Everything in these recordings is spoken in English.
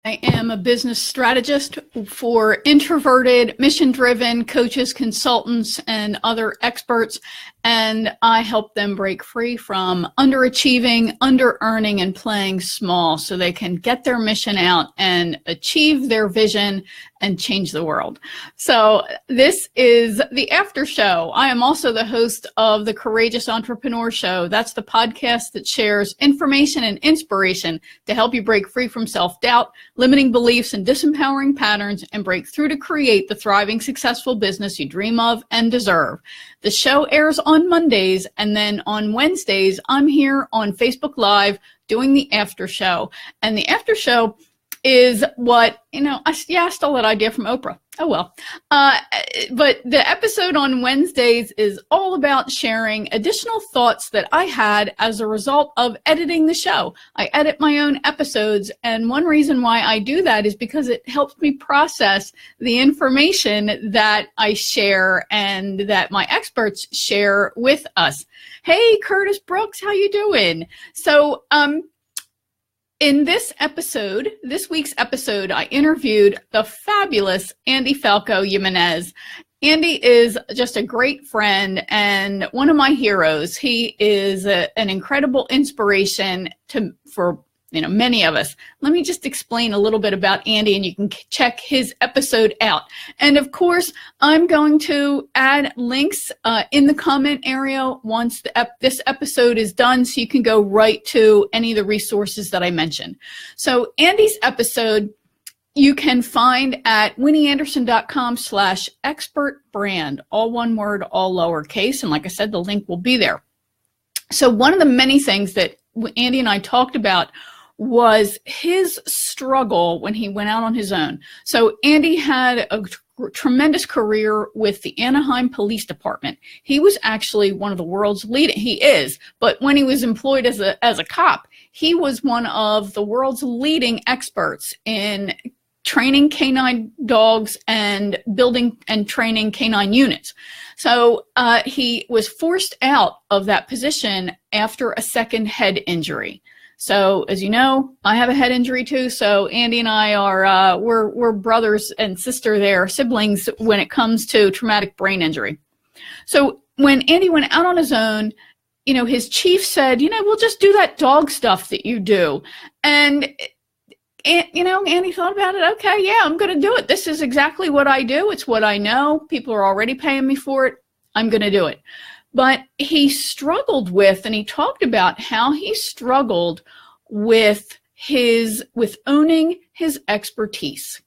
I am a business strategist for introverted, mission-driven coaches, consultants, and other experts, and I help them break free from underachieving, under-earning, and playing small so they can get their mission out and achieve their vision and change the world. So this is the After Show. I am also the host of the Courageous Entrepreneur Show. That's the podcast that shares information and inspiration to help you break free from self-doubt, limiting beliefs, and disempowering patterns, and break through to create the thriving, successful business you dream of and deserve. The show airs on Mondays, and then on Wednesdays, I'm here on Facebook Live doing the After Show. And the After Show is what, I stole that idea from Oprah. Oh, well. But the episode on Wednesdays is all about sharing additional thoughts that I had as a result of editing the show. I edit my own episodes, and one reason why I do that is because it helps me process the information that I share and that my experts share with us. Hey, Curtis Brooks, how you doing? So, in this week's episode, I interviewed the fabulous Andy Falco Jimenez. Andy is just a great friend and one of my heroes. He is an incredible inspiration for many of us. Let me just explain a little bit about Andy, and you can check his episode out. And of course, I'm going to add links in the comment area once this episode is done, so you can go right to any of the resources that I mentioned. So Andy's episode you can find at winnieanderson.com/expertbrand, all one word, all lowercase. And like I said, the link will be there. So one of the many things that Andy and I talked about was his struggle when he went out on his own. So Andy had a tremendous career with the Anaheim Police Department. He was actually one of the world's leading, he is, but when he was employed as a cop, he was one of the world's leading experts in training canine dogs and building and training canine units. So he was forced out of that position after a second head injury. So as you know, I have a head injury too. So Andy and I are, we're brothers and siblings when it comes to traumatic brain injury. So when Andy went out on his own, his chief said, we'll just do that dog stuff that you do. And Andy thought about it. Okay, yeah, I'm going to do it. This is exactly what I do. It's what I know. People are already paying me for it. I'm going to do it. But he struggled with, and he talked about how he struggled with owning his expertise.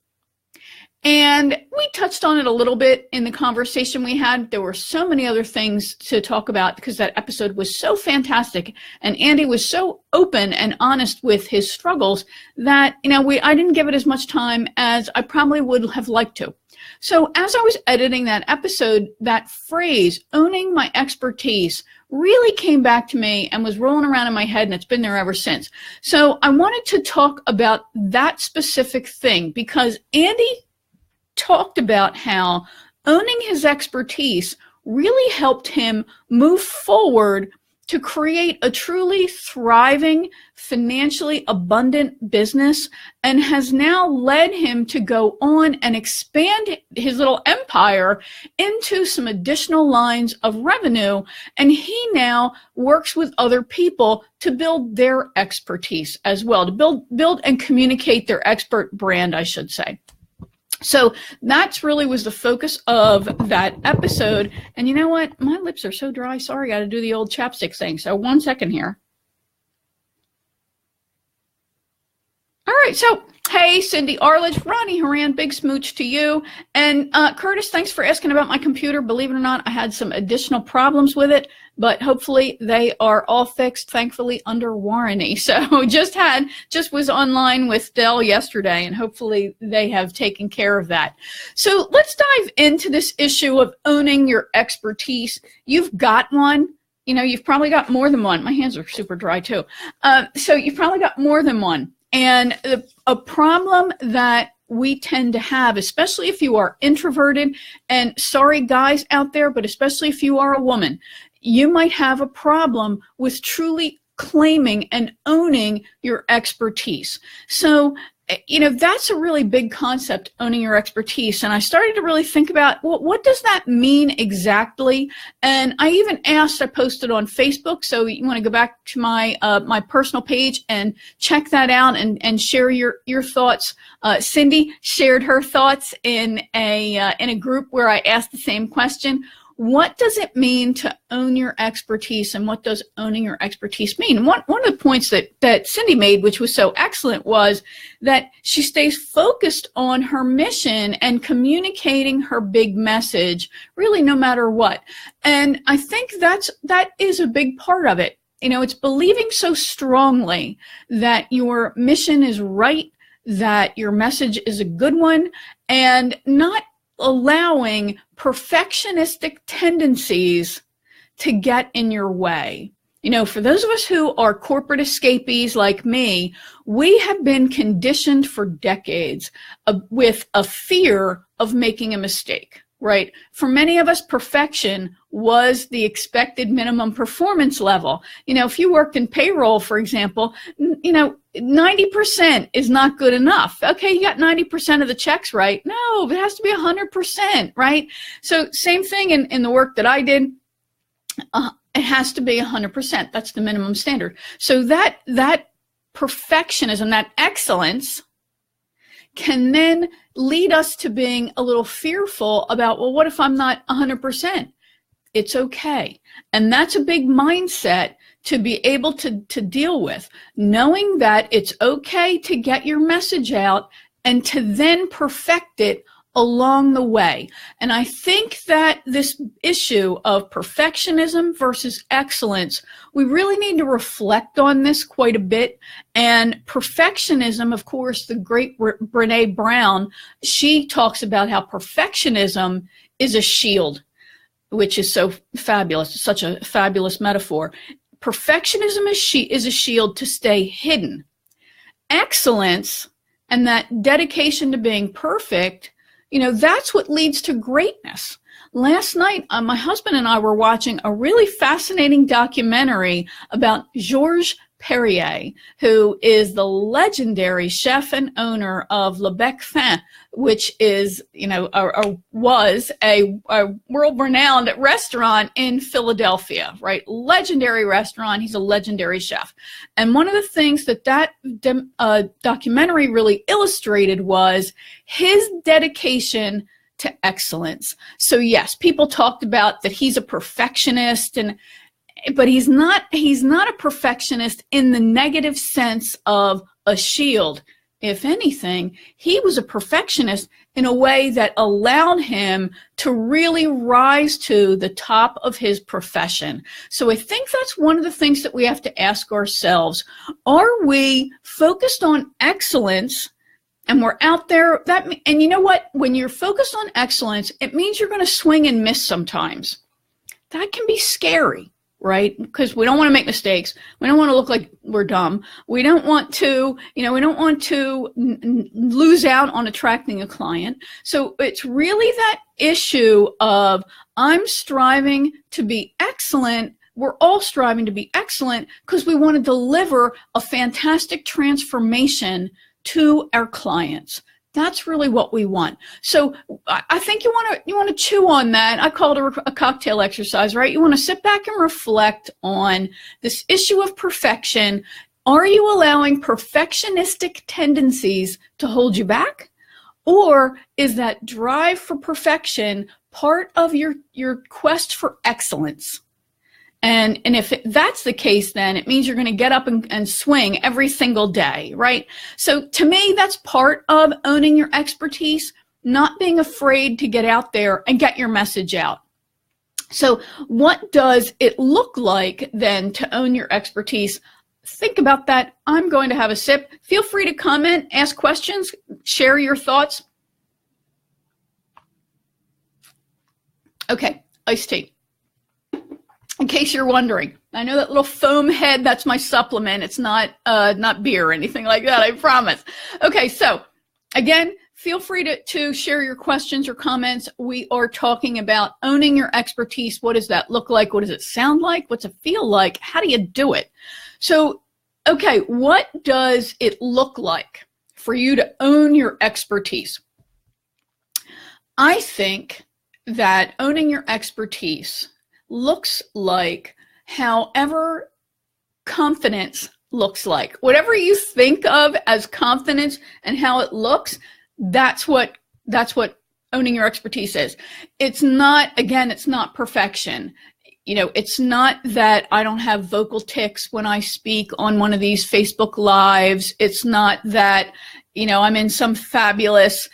And we touched on it a little bit in the conversation we had. There were so many other things to talk about because that episode was so fantastic. And Andy was so open and honest with his struggles that, I didn't give it as much time as I probably would have liked to. So as I was editing that episode, that phrase, owning my expertise, really came back to me and was rolling around in my head, and it's been there ever since. So I wanted to talk about that specific thing because Andy talked about how owning his expertise really helped him move forward to create a truly thriving, financially abundant business, and has now led him to go on and expand his little empire into some additional lines of revenue. And he now works with other people to build their expertise as well, to build and communicate their expert brand, I should say. So that's really was the focus of that episode. And you know what? My lips are so dry. Sorry, I got to do the old chapstick thing. So 1 second here. All right. So, hey, Cindy Arledge, Ronnie Horan, big smooch to you. And Curtis, thanks for asking about my computer. Believe it or not, I had some additional problems with it, but hopefully they are all fixed, thankfully, under warranty. So just was online with Dell yesterday, and hopefully they have taken care of that. So let's dive into this issue of owning your expertise. You've got one. You've probably got more than one. My hands are super dry too. So you've probably got more than one. And a problem that we tend to have, especially if you are introverted, and sorry guys out there, but especially if you are a woman, you might have a problem with truly claiming and owning your expertise. So that's a really big concept, owning your expertise. And I started to really think about, well, what does that mean exactly? And I even asked, I posted on Facebook, so you want to go back to my my personal page and check that out and share your thoughts. Cindy shared her thoughts in a group where I asked the same question. What does it mean to own your expertise, and what does owning your expertise mean? One of the points that Cindy made, which was so excellent, was that she stays focused on her mission and communicating her big message, really no matter what. And I think that is a big part of it. It's believing so strongly that your mission is right, that your message is a good one, and not allowing perfectionistic tendencies to get in your way. For those of us who are corporate escapees like me, we have been conditioned for decades with a fear of making a mistake, right? For many of us, perfection was the expected minimum performance level. If you worked in payroll, for example, 90% is not good enough. Okay, you got 90% of the checks right. No, it has to be 100%, right? So same thing in the work that I did. It has to be 100%. That's the minimum standard. So that perfectionism, that excellence, can then lead us to being a little fearful about, well, what if I'm not 100%? It's okay. And that's a big mindset to be able to deal with, knowing that it's okay to get your message out and to then perfect it along the way. And I think that this issue of perfectionism versus excellence, we really need to reflect on this quite a bit. And perfectionism, of course, the great Brené Brown, she talks about how perfectionism is a shield, which is so fabulous, such a fabulous metaphor. Perfectionism is a shield to stay hidden. Excellence and that dedication to being perfect, that's what leads to greatness. Last night, my husband and I were watching a really fascinating documentary about Georges Perrier, who is the legendary chef and owner of Le Bec Fin, which is, was a world-renowned restaurant in Philadelphia, right? Legendary restaurant. He's a legendary chef. And one of the things that documentary really illustrated was his dedication to excellence. So yes, people talked about that he's a perfectionist, but he's not a perfectionist in the negative sense of a shield. If anything, he was a perfectionist in a way that allowed him to really rise to the top of his profession. So I think that's one of the things that we have to ask ourselves. Are we focused on excellence? And we're out there, and you know what? When you're focused on excellence, it means you're going to swing and miss sometimes. That can be scary, right? Because we don't want to make mistakes. We don't want to look like we're dumb. We don't want to, lose out on attracting a client. So it's really that issue of I'm striving to be excellent. We're all striving to be excellent because we want to deliver a fantastic transformation to our clients. That's really what we want. So I think you want to chew on that. I call it a cocktail exercise, right? You want to sit back and reflect on this issue of perfection. Are you allowing perfectionistic tendencies to hold you back? Or is that drive for perfection part of your quest for excellence? And if that's the case, then it means you're going to get up and swing every single day, right? So to me, that's part of owning your expertise, not being afraid to get out there and get your message out. So what does it look like then to own your expertise? Think about that. I'm going to have a sip. Feel free to comment, ask questions, share your thoughts. Okay, iced tea. In case you're wondering, I know that little foam head, that's my supplement. It's not beer or anything like that, I promise. Okay, so again, feel free to share your questions or comments. We are talking about owning your expertise. What does that look like? What does it sound like? What's it feel like? How do you do it? So, okay, what does it look like for you to own your expertise. I think that owning your expertise looks like however confidence looks like. Whatever you think of as confidence and how it looks, that's what owning your expertise is. It's not, again, it's not perfection. You know, it's not that I don't have vocal tics when I speak on one of these Facebook Lives. It's not that, you know, I'm in some fabulous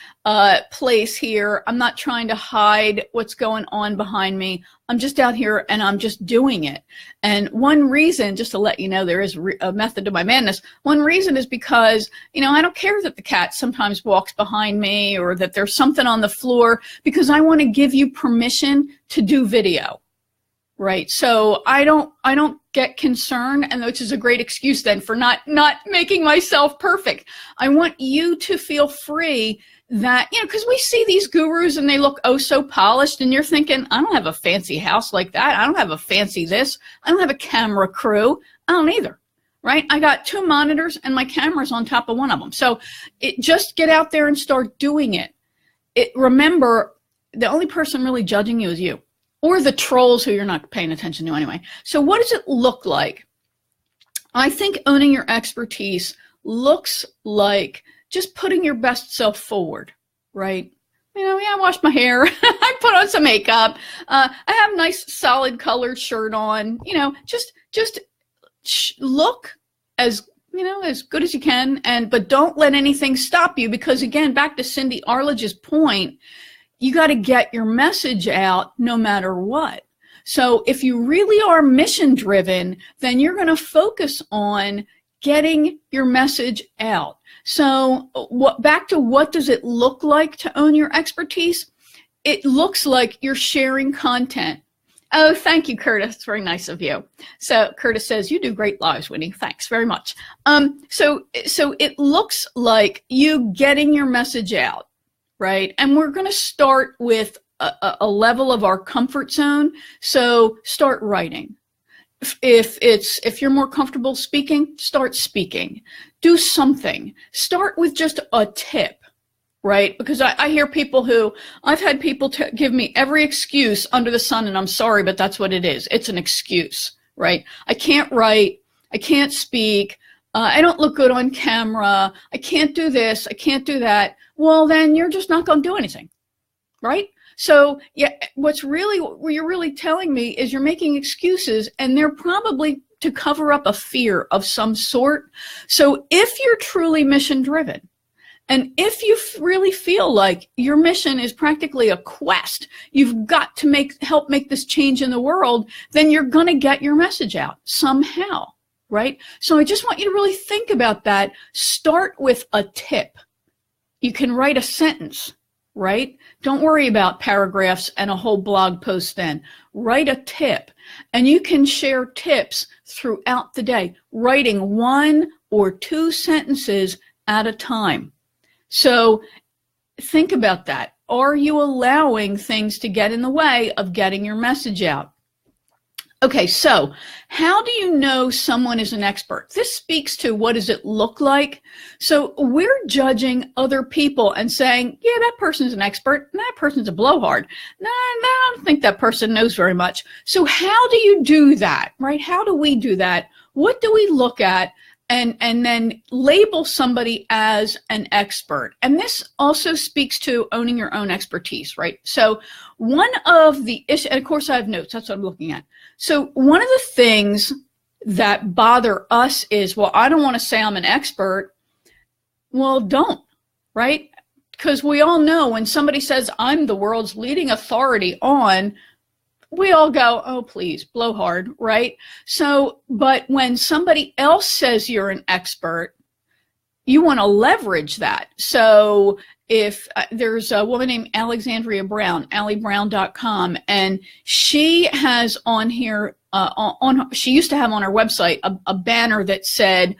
place here. I'm not trying to hide what's going on behind me. I'm just out here and I'm just doing it. And one reason, just to let you know, there is a method to my madness. One reason is because, you know, I don't care that the cat sometimes walks behind me or that there's something on the floor, because I want to give you permission to do video. Right. So I don't get concerned, and which is a great excuse then for not making myself perfect. I want you to feel free that, you know, because we see these gurus and they look oh so polished, and you're thinking, I don't have a fancy house like that. I don't have a fancy this. I don't have a camera crew. I don't either. Right. I got 2 monitors and my camera's on top of one of them. So just get out there and start doing it. Remember, the only person really judging you is you. Or the trolls who you're not paying attention to anyway. So what does it look like? I think owning your expertise looks like just putting your best self forward, right? You know, yeah, I washed my hair. I put on some makeup. I have a nice solid colored shirt on. You know, just look as, you know, as good as you can. But don't let anything stop you, because again, back to Cindy Arledge's point, you got to get your message out no matter what. So if you really are mission driven, then you're going to focus on getting your message out. So back to what does it look like to own your expertise? It looks like you're sharing content. Oh, thank you, Curtis. It's very nice of you. So Curtis says, you do great lives, Winnie. Thanks very much. So it looks like you getting your message out. Right. And we're going to start with a level of our comfort zone. So start writing. If you're more comfortable speaking, start speaking. Do something. Start with just a tip. Right. Because I hear I've had people give me every excuse under the sun, and I'm sorry, but that's what it is. It's an excuse. Right. I can't write. I can't speak. I don't look good on camera. I can't do this. I can't do that. Well, then you're just not going to do anything, right? So yeah, what you're really telling me is you're making excuses, and they're probably to cover up a fear of some sort. So if you're truly mission driven, and if you really feel like your mission is practically a quest, you've got to help make this change in the world, then you're going to get your message out somehow, right? So I just want you to really think about that. Start with a tip. You can write a sentence, right? Don't worry about paragraphs and a whole blog post then. Write a tip, and you can share tips throughout the day, writing 1 or 2 sentences at a time. So think about that. Are you allowing things to get in the way of getting your message out? Okay, so how do you know someone is an expert? This speaks to what does it look like? So we're judging other people and saying, yeah, that person's an expert, and that person's a blowhard. No, I don't think that person knows very much. So how do you do that, right? How do we do that? What do we look at and then label somebody as an expert? And this also speaks to owning your own expertise, right? So one of the issues, and of course I have notes, that's what I'm looking at. So one of the things that bother us is, well, I don't want to say I'm an expert. Well, don't, right? Because we all know when somebody says I'm the world's leading authority on, we all go, oh, please, blowhard, right? So, but when somebody else says you're an expert, you want to leverage that. So if there's a woman named Alexandria Brown, AllieBrown.com, and she has on here, she used to have on her website a banner that said,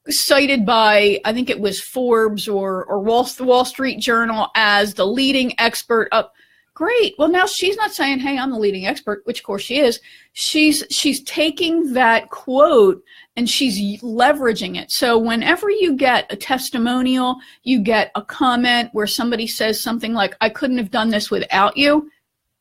cited by, I think it was Forbes or Wall Street Journal as the leading expert of, Great. Well, now she's not saying, hey, I'm the leading expert, which of course she is. She's taking that quote and she's leveraging it. So whenever you get a testimonial, you get a comment where somebody says something like, I couldn't have done this without you,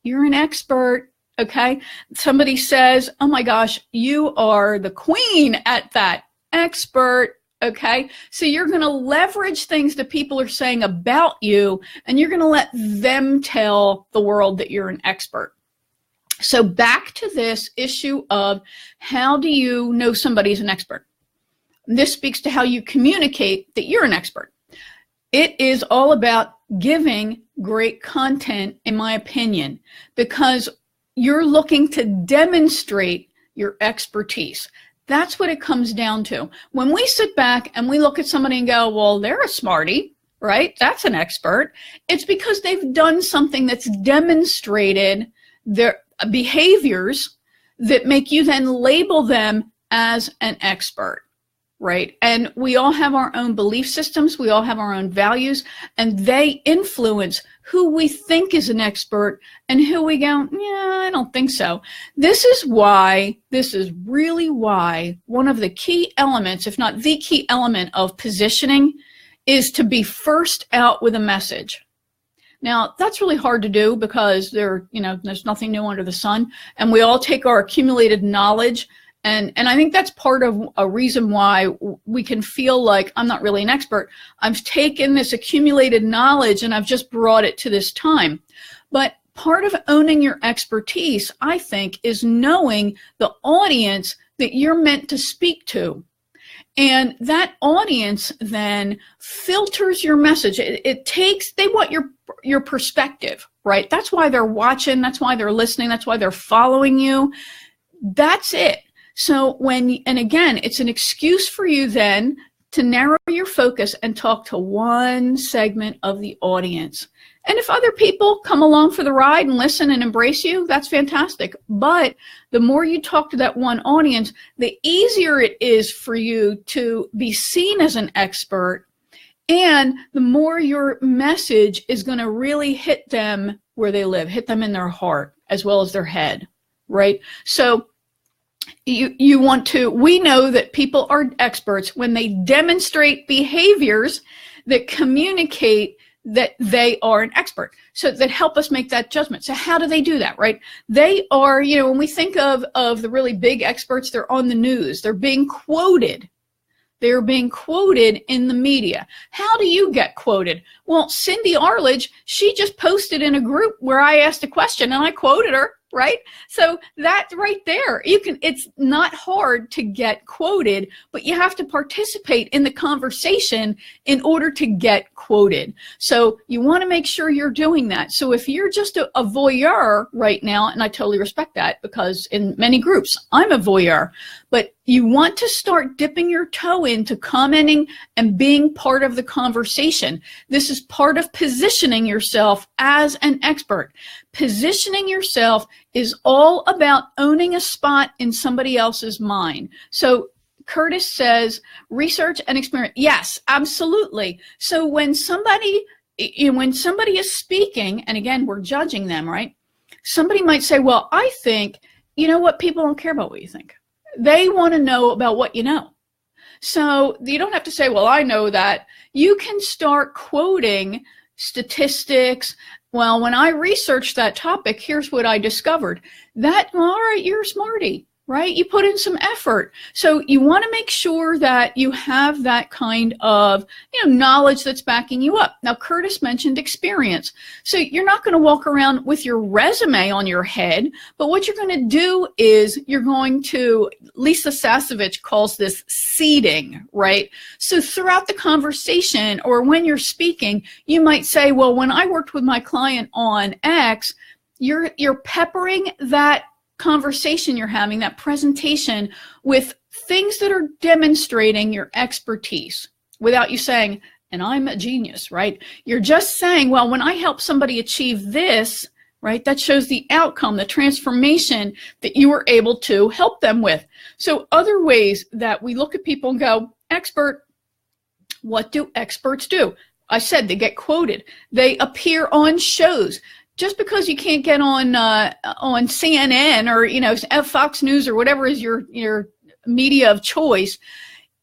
you're an expert. Okay. Somebody says, oh my gosh, you are the queen at that. Expert. Okay. So you're going to leverage things that people are saying about you, and you're going to let them tell the world that you're an expert. So back to this issue of how do you know somebody's an expert? This speaks to how you communicate that you're an expert. It is all about giving great content, in my opinion, because you're looking to demonstrate your expertise. That's what it comes down to. When we sit back and we look at somebody and go, well, they're a smarty, right? That's an expert. It's because they've done something that's demonstrated their behaviors that make you then label them as an expert, right? And we all have our own belief systems. We all have our own values, and they influence who we think is an expert and who we go, yeah, I don't think so. This is really why one of the key elements, if not the key element of positioning, is to be first out with a message. Now, that's really hard to do because there's nothing new under the sun, and we all take our accumulated knowledge. And I think that's part of a reason why we can feel like I'm not really an expert. I've taken this accumulated knowledge and I've just brought it to this time. But part of owning your expertise, I think, is knowing the audience that you're meant to speak to. And that audience then filters your message. They want your perspective, right? That's why they're watching. That's why they're listening. That's why they're following you. That's it. So and again, it's an excuse for you then to narrow your focus and talk to one segment of the audience. And if other people come along for the ride and listen and embrace you, that's fantastic. But the more you talk to that one audience, the easier it is for you to be seen as an expert, and the more your message is going to really hit them where they live, hit them in their heart as well as their head, right? So we know that people are experts when they demonstrate behaviors that communicate that they are an expert. So that help us make that judgment. So how do they do that, right? They are, when we think of the really big experts, they're on the news. They're being quoted. They're being quoted in the media. How do you get quoted? Well, Cindy Arledge, she just posted in a group where I asked a question and I quoted her, right? So that right there, it's not hard to get quoted, but you have to participate in the conversation in order to get quoted. So you want to make sure you're doing that. So if you're just a voyeur right now, and I totally respect that because in many groups, I'm a voyeur, but you want to start dipping your toe into commenting and being part of the conversation. This is part of positioning yourself as an expert. Positioning yourself is all about owning a spot in somebody else's mind. So Curtis says research and experience. Yes, absolutely. So when somebody is speaking, and again, we're judging them, right? Somebody might say, well, I think, people don't care about what you think. They want to know about what you know. So you don't have to say, well, I know that. You can start quoting statistics. Well, when I researched that topic, here's what I discovered. All right, you're a smarty, right? You put in some effort. So you want to make sure that you have that kind of, knowledge that's backing you up. Now, Curtis mentioned experience. So you're not going to walk around with your resume on your head, but what you're going to do is Lisa Sasevich calls this seeding, right? So throughout the conversation or when you're speaking, you might say, well, when I worked with my client on X, you're peppering that conversation you're having, that presentation, with things that are demonstrating your expertise without you saying, and I'm a genius, right? You're just saying, well, when I help somebody achieve this, right, that shows the outcome, the transformation that you were able to help them with. So other ways that we look at people and go, expert, what do experts do? I said they get quoted. They appear on shows. just because you can't get on CNN or Fox News or whatever is your media of choice,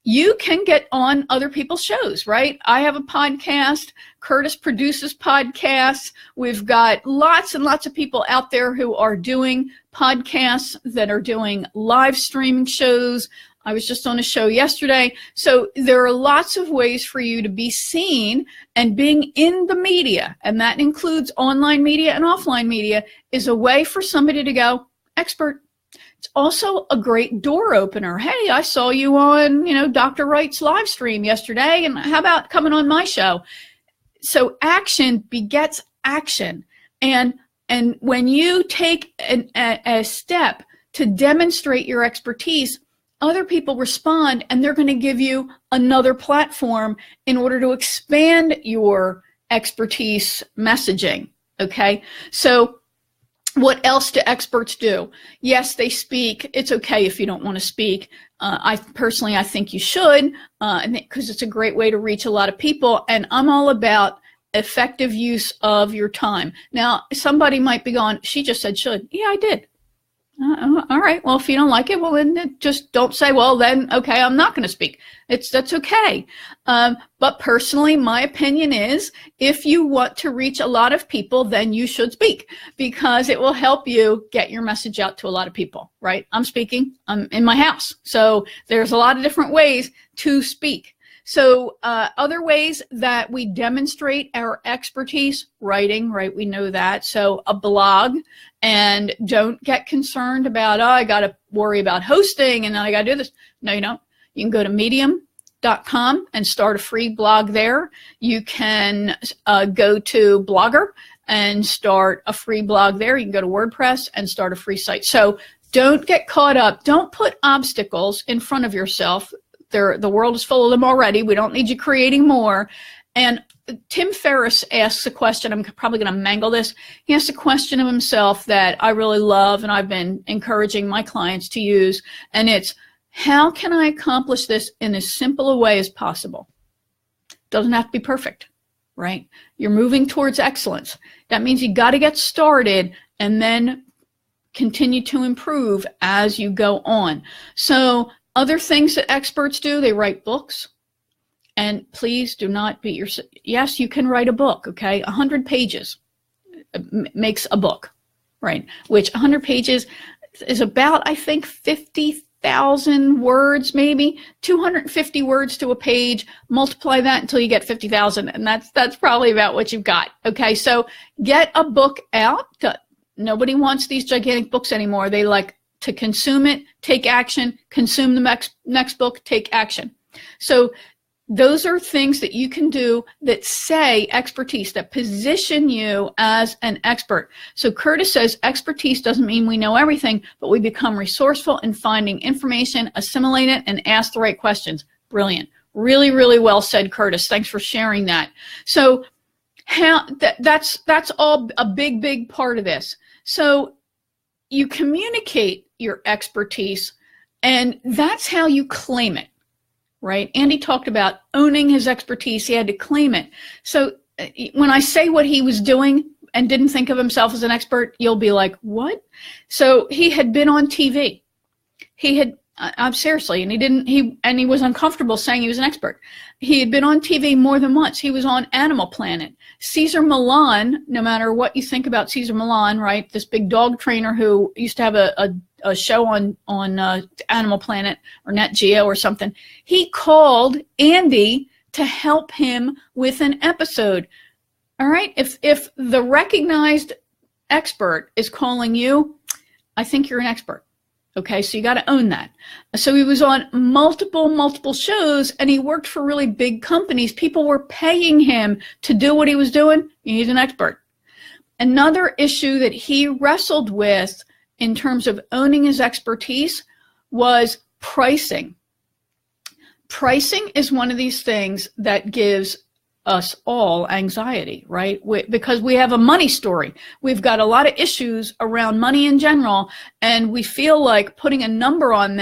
you can get on other people's shows, right? I have a podcast. Curtis produces podcasts. We've got lots and lots of people out there who are doing podcasts, that are doing live streaming shows. I was just on a show yesterday. So there are lots of ways for you to be seen, and being in the media, and that includes online media and offline media, is a way for somebody to go, expert. It's also a great door opener. Hey, I saw you on, Dr. Wright's live stream yesterday, and how about coming on my show? So action begets action. And when you take a step to demonstrate your expertise, other people respond, and they're going to give you another platform in order to expand your expertise messaging, okay? So what else do experts do? Yes, they speak. It's okay if you don't want to speak. I think you should, because it's a great way to reach a lot of people, and I'm all about effective use of your time. Now, somebody might be going, she just said should. Yeah, I did. All right. Well, if you don't like it, well, then just don't say, well, then, okay, I'm not going to speak. That's okay. But personally, my opinion is, if you want to reach a lot of people, then you should speak, because it will help you get your message out to a lot of people, right? I'm speaking. I'm in my house. So there's a lot of different ways to speak. So other ways that we demonstrate our expertise, writing, right? We know that. So a blog, and don't get concerned about, I got to worry about hosting and then I got to do this. No, you don't. You can go to medium.com and start a free blog there. You can go to Blogger and start a free blog there. You can go to WordPress and start a free site. So don't get caught up. Don't put obstacles in front of yourself. The world is full of them already. We don't need you creating more. And Tim Ferriss asks a question. I'm probably going to mangle this. He asks a question of himself that I really love, and I've been encouraging my clients to use. And it's, how can I accomplish this in as simple a way as possible? Doesn't have to be perfect, right? You're moving towards excellence. That means you got to get started and then continue to improve as you go on. So other things that experts do, they write books. And please do not beat yourself. Yes, you can write a book, okay? 100 pages makes a book, right? Which 100 pages is about, I think, 50,000 words, maybe 250 words to a page. Multiply that until you get 50,000, and that's probably about what you've got, okay? So get a book out. Nobody wants these gigantic books anymore. They like to consume it, take action, consume the next book, take action. So those are things that you can do that say expertise, that position you as an expert. So Curtis says expertise doesn't mean we know everything, but we become resourceful in finding information, assimilate it, and ask the right questions. Brilliant. Really, really well said, Curtis. Thanks for sharing that. So that's all a big, big part of this. So you communicate your expertise, and that's how you claim it. Right? Andy talked about owning his expertise. He had to claim it. So when I say what he was doing and didn't think of himself as an expert, you'll be like, what? So he had been on TV. He had, seriously, and he was uncomfortable saying he was an expert. He had been on TV more than once. He was on Animal Planet. Cesar Millan, no matter what you think about Cesar Millan, right? This big dog trainer who used to have a show on Animal Planet or Nat Geo or something. He called Andy to help him with an episode. All right. If the recognized expert is calling you, I think you're an expert. Okay. So you got to own that. So he was on multiple shows, and he worked for really big companies. People were paying him to do what he was doing. He's an expert. Another issue that he wrestled with in terms of owning his expertise was pricing. Pricing is one of these things that gives us all anxiety, right? Because we have a money story. We've got a lot of issues around money in general, and we feel like putting a number on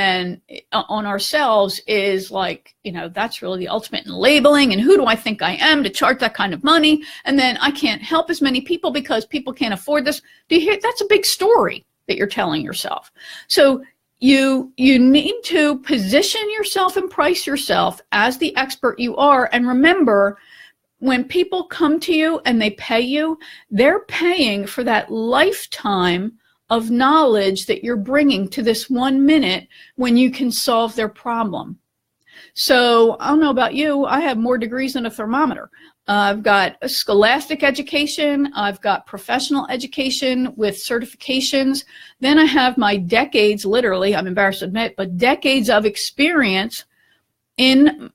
ourselves is like, that's really the ultimate in labeling. And who do I think I am to charge that kind of money? And then I can't help as many people because people can't afford this. Do you hear? That's a big story that you're telling yourself. So you need to position yourself and price yourself as the expert you are. And remember, when people come to you and they pay you, they're paying for that lifetime of knowledge that you're bringing to this 1 minute when you can solve their problem. So I don't know about you, I have more degrees than a thermometer. I've got a scholastic education, I've got professional education with certifications. Then I have my decades, literally, I'm embarrassed to admit, but decades of experience in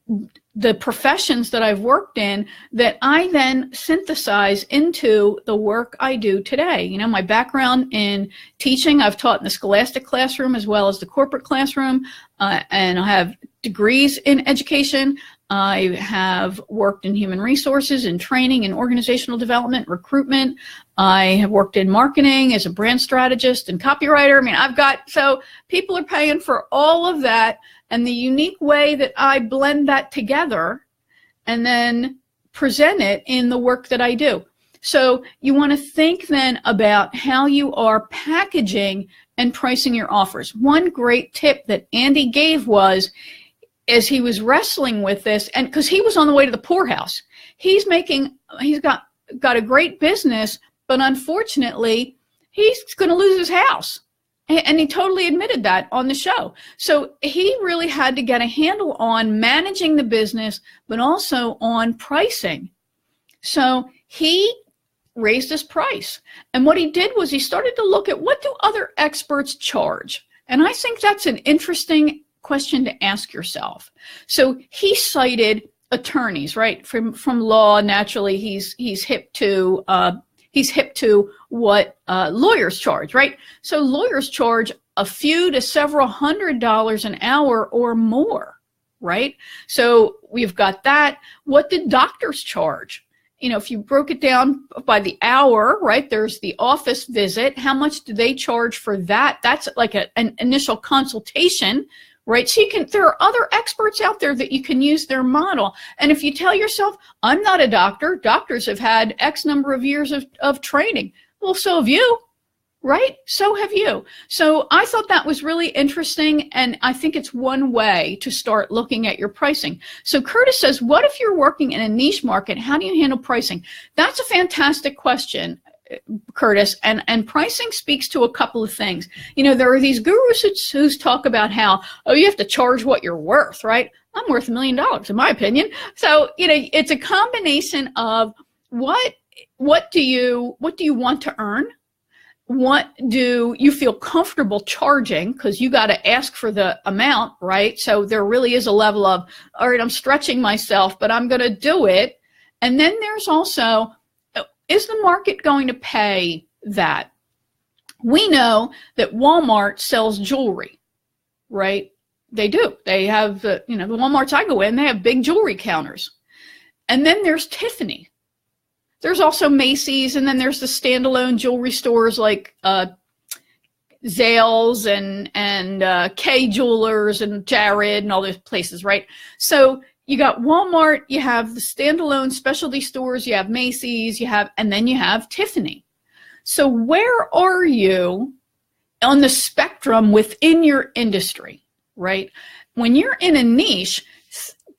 the professions that I've worked in that I then synthesize into the work I do today. My background in teaching, I've taught in the scholastic classroom as well as the corporate classroom, and I have degrees in education. I have worked in human resources and training and organizational development, recruitment. I have worked in marketing as a brand strategist and copywriter. So people are paying for all of that. And the unique way that I blend that together and then present it in the work that I do. So you want to think then about how you are packaging and pricing your offers. One great tip that Andy gave was, as he was wrestling with this, and because he was on the way to the poorhouse, he's got a great business, but unfortunately, he's going to lose his house. And he totally admitted that on the show. So he really had to get a handle on managing the business, but also on pricing. So he raised his price. And what he did was he started to look at, what do other experts charge? And I think that's an interesting question to ask yourself. So he cited attorneys, right? From law, naturally, he's hip to what lawyers charge, right? So lawyers charge a few to several $100s an hour or more, right? So we've got that. What did doctors charge? If you broke it down by the hour, right, there's the office visit. How much do they charge for that? That's like an initial consultation, right? So there are other experts out there that you can use their model. And if you tell yourself, I'm not a doctor, doctors have had X number of years of training. Well, so have you, right? So have you. So I thought that was really interesting. And I think it's one way to start looking at your pricing. So Curtis says, what if you're working in a niche market? How do you handle pricing? That's a fantastic question, Curtis, and pricing speaks to a couple of things. There are these gurus who talk about how, you have to charge what you're worth, right? I'm worth $1 million, in my opinion. So, it's a combination of what do you want to earn? What do you feel comfortable charging? Because you got to ask for the amount, right? So there really is a level of, all right, I'm stretching myself, but I'm going to do it. And then there's also, is the market going to pay that? We know that Walmart sells jewelry, right? They do. They have, the Walmarts I go in, they have big jewelry counters. And then there's Tiffany. There's also Macy's, and then there's the standalone jewelry stores like Zales and Kay Jewelers and Jared and all those places, right? So you got Walmart, you have the standalone specialty stores, you have Macy's, and then you have Tiffany. So where are you on the spectrum within your industry, right? When you're in a niche,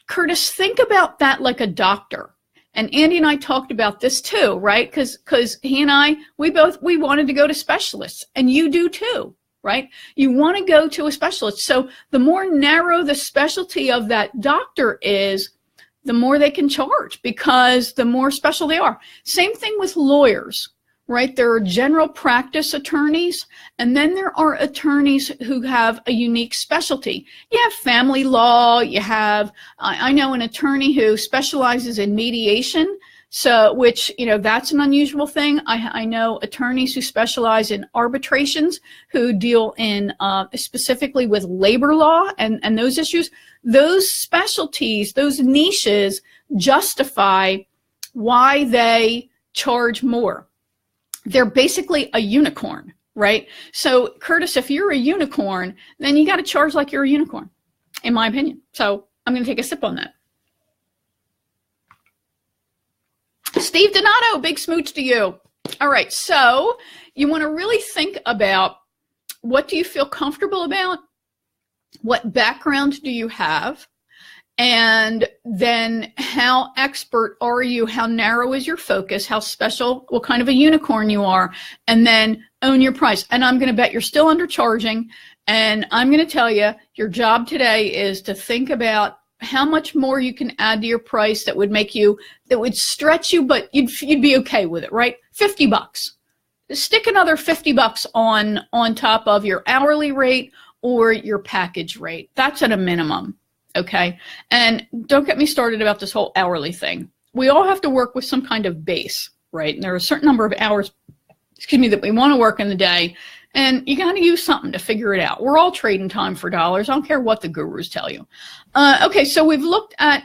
Curtis, think about that like a doctor. And Andy and I talked about this too, right? Because he and I, we wanted to go to specialists, and you do too, right? You want to go to a specialist. So the more narrow the specialty of that doctor is, the more they can charge, because the more special they are. Same thing with lawyers, right? There are general practice attorneys, and then there are attorneys who have a unique specialty. You have family law, you have, I know an attorney who specializes in mediation, so which, that's an unusual thing. I know attorneys who specialize in arbitrations, who deal in specifically with labor law and those issues. Those specialties, those niches justify why they charge more. They're basically a unicorn, right? So Curtis, if you're a unicorn, then you got to charge like you're a unicorn, in my opinion. So I'm going to take a sip on that. Steve Donato, big smooch to you. All right, so you want to really think about, what do you feel comfortable about? What background do you have? And then how expert are you? How narrow is your focus? How special, what kind of a unicorn you are? And then own your price. And I'm going to bet you're still undercharging. And I'm going to tell you, your job today is to think about how much more you can add to your price that would make you, that would stretch you, but you'd be okay with it, right? $50. Stick another $50 on top of your hourly rate or your package rate. That's at a minimum. Okay. And don't get me started about this whole hourly thing. We all have to work with some kind of base, right? And there are a certain number of hours, that we want to work in the day. And you got to use something to figure it out. We're all trading time for dollars. I don't care what the gurus tell you. Okay. So we've looked at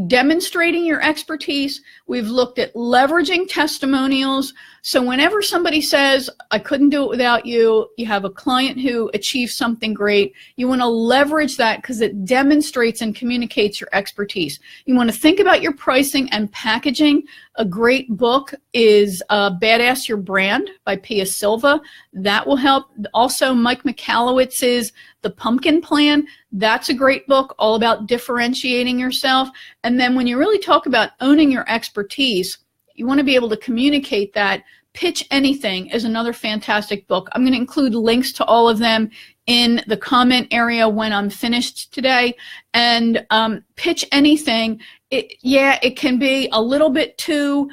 demonstrating your expertise. We've looked at leveraging testimonials. So whenever somebody says, I couldn't do it without you, you have a client who achieved something great, you want to leverage that because it demonstrates and communicates your expertise. You want to think about your pricing and packaging. A great book is Badass Your Brand by Pia Silva. That will help. Also, Mike Michalowicz's The Pumpkin Plan. That's a great book all about differentiating yourself. And then when you really talk about owning your expertise, you want to be able to communicate that. Pitch Anything is another fantastic book. I'm going to include links to all of them in the comment area when I'm finished today. And Pitch Anything, it can be a little bit too,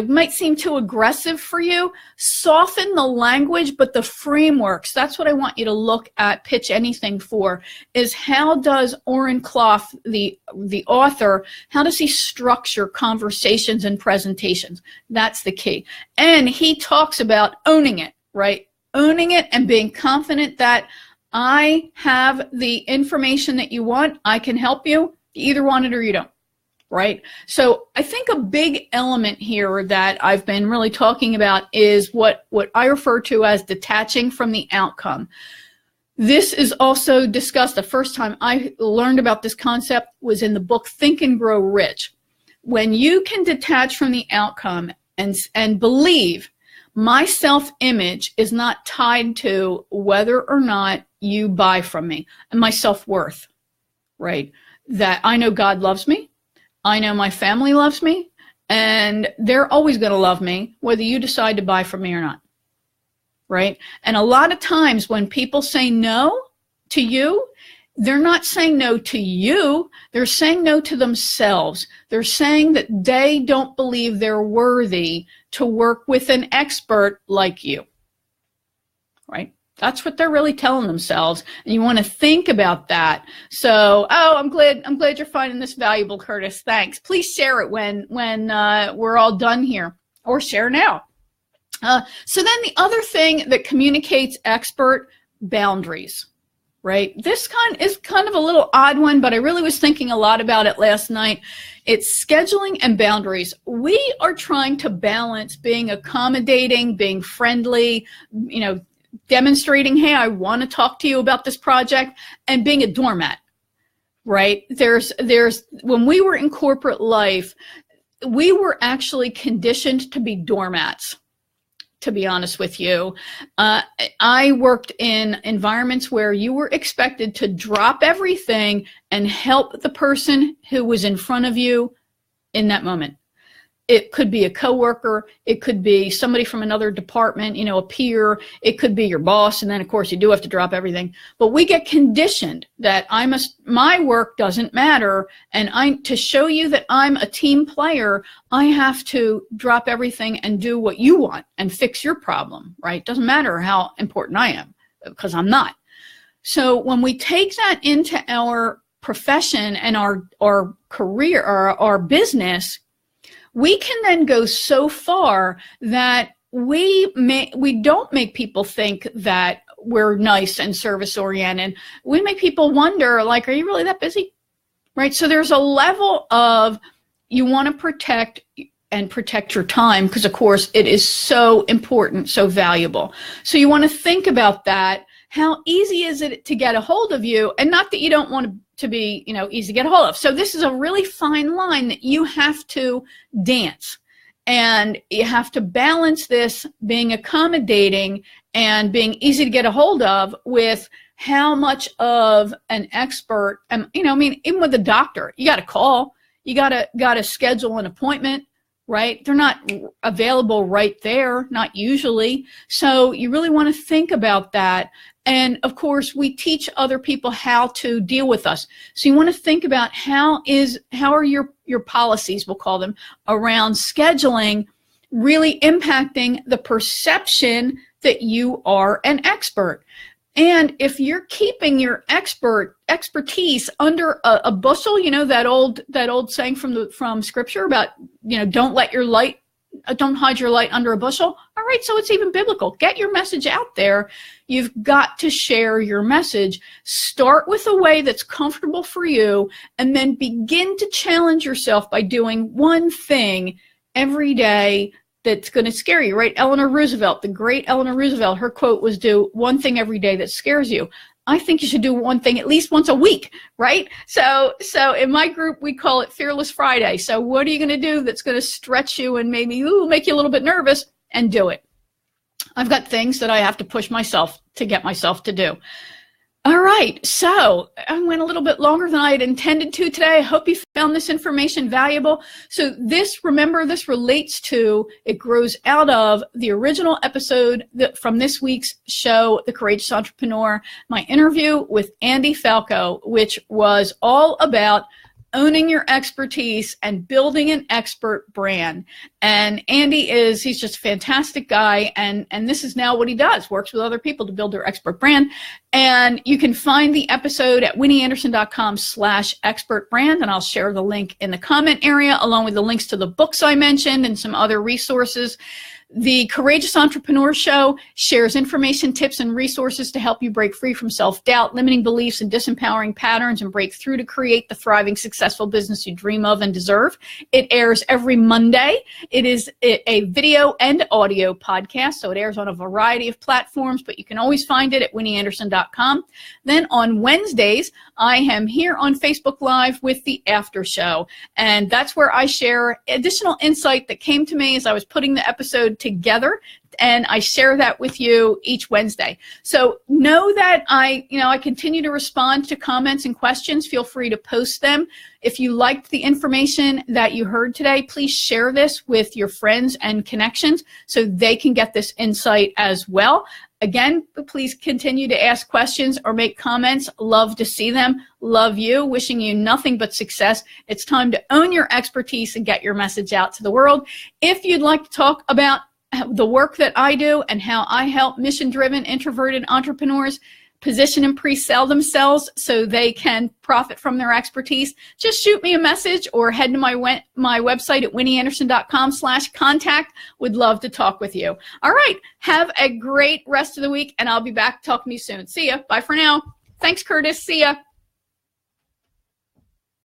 might seem too aggressive for you. Soften the language, but the frameworks, that's what I want you to look at Pitch Anything for, is how does Oren Clough, the author, how does he structure conversations and presentations? That's the key. And he talks about owning it, right? Owning it and being confident that I have the information that you want. I can help you. You either want it or you don't, right? So I think a big element here that I've been really talking about is what I refer to as detaching from the outcome. This is also discussed. The first time I learned about this concept was in the book Think and Grow Rich. When you can detach from the outcome and believe my self-image is not tied to whether or not you buy from me, and my self-worth, right? That I know God loves me, I know my family loves me, and they're always going to love me whether you decide to buy from me or not, right? And a lot of times when people say no to you, they're not saying no to you, they're saying no to themselves. They're saying that they don't believe they're worthy to work with an expert like you, right? That's what they're really telling themselves, and you want to think about that. So, I'm glad you're finding this valuable, Curtis. Thanks. Please share it when we're all done here, or share now. So then the other thing that communicates expert, boundaries, right? This is kind of a little odd one, but I really was thinking a lot about it last night. It's scheduling and boundaries. We are trying to balance being accommodating, being friendly, demonstrating, hey, I want to talk to you about this project, and being a doormat, right? There's when we were in corporate life, we were actually conditioned to be doormats, to be honest with you. I worked in environments where you were expected to drop everything and help the person who was in front of you in that moment. It could be a coworker, it could be somebody from another department, a peer, it could be your boss, and then of course you do have to drop everything. But we get conditioned that my work doesn't matter, and to show you that I'm a team player, I have to drop everything and do what you want and fix your problem, right? Doesn't matter how important I am, because I'm not. So when we take that into our profession and our career, our business, we can then go so far that we don't make people think that we're nice and service oriented. We make people wonder, like, are you really that busy? Right? So there's a level of, you want to protect and protect your time, because of course it is so important, so valuable. So you want to think about that. How easy is it to get a hold of you? And not that you don't want to be, easy to get a hold of. So this is a really fine line that you have to dance. And you have to balance this being accommodating and being easy to get a hold of with how much of an expert, even with a doctor, you got to call, you got to schedule an appointment, right? They're not available right there, not usually. So you really want to think about that. And of course, we teach other people how to deal with us. So you want to think about how are your policies, we'll call them, around scheduling really impacting the perception that you are an expert. And if you're keeping your expertise under a bushel, that old saying from scripture about, don't hide your light under a bushel. All right, so it's even biblical. Get your message out there. You've got to share your message. Start with a way that's comfortable for you, and then begin to challenge yourself by doing one thing every day that's going to scare you, right? Eleanor Roosevelt, the great Eleanor Roosevelt, her quote was, do one thing every day that scares you. I think you should do one thing at least once a week, right? So in my group, we call it Fearless Friday. So what are you going to do that's going to stretch you and maybe make you a little bit nervous, and do it? I've got things that I have to push myself to get myself to do. All right, so I went a little bit longer than I had intended to today. I hope you found this information valuable. So remember, this relates to, it grows out of the original episode from this week's show, The Courageous Entrepreneur, my interview with Andy Falco, which was all about owning your expertise and building an expert brand. And Andy he's just a fantastic guy. And this is now what he does, works with other people to build their expert brand. And you can find the episode at winnieanderson.com/expert brand. And I'll share the link in the comment area, along with the links to the books I mentioned and some other resources. The Courageous Entrepreneur Show shares information, tips, and resources to help you break free from self-doubt, limiting beliefs, and disempowering patterns, and break through to create the thriving, successful business you dream of and deserve. It airs every Monday. It is a video and audio podcast, so it airs on a variety of platforms, but you can always find it at winnieanderson.com. Then on Wednesdays, I am here on Facebook Live with the After Show, and that's where I share additional insight that came to me as I was putting the episode together, and I share that with you each Wednesday. So know that I continue to respond to comments and questions. Feel free to post them. If you liked the information that you heard today, please share this with your friends and connections so they can get this insight as well. Again, please continue to ask questions or make comments. Love to see them. Love you. Wishing you nothing but success. It's time to own your expertise and get your message out to the world. If you'd like to talk about the work that I do and how I help mission-driven, introverted entrepreneurs position and pre-sell themselves so they can profit from their expertise, just shoot me a message or head to my website at winnieanderson.com/contact. Would love to talk with you. All right. Have a great rest of the week, and I'll be back talking to you soon. See ya. Bye for now. Thanks, Curtis. See ya.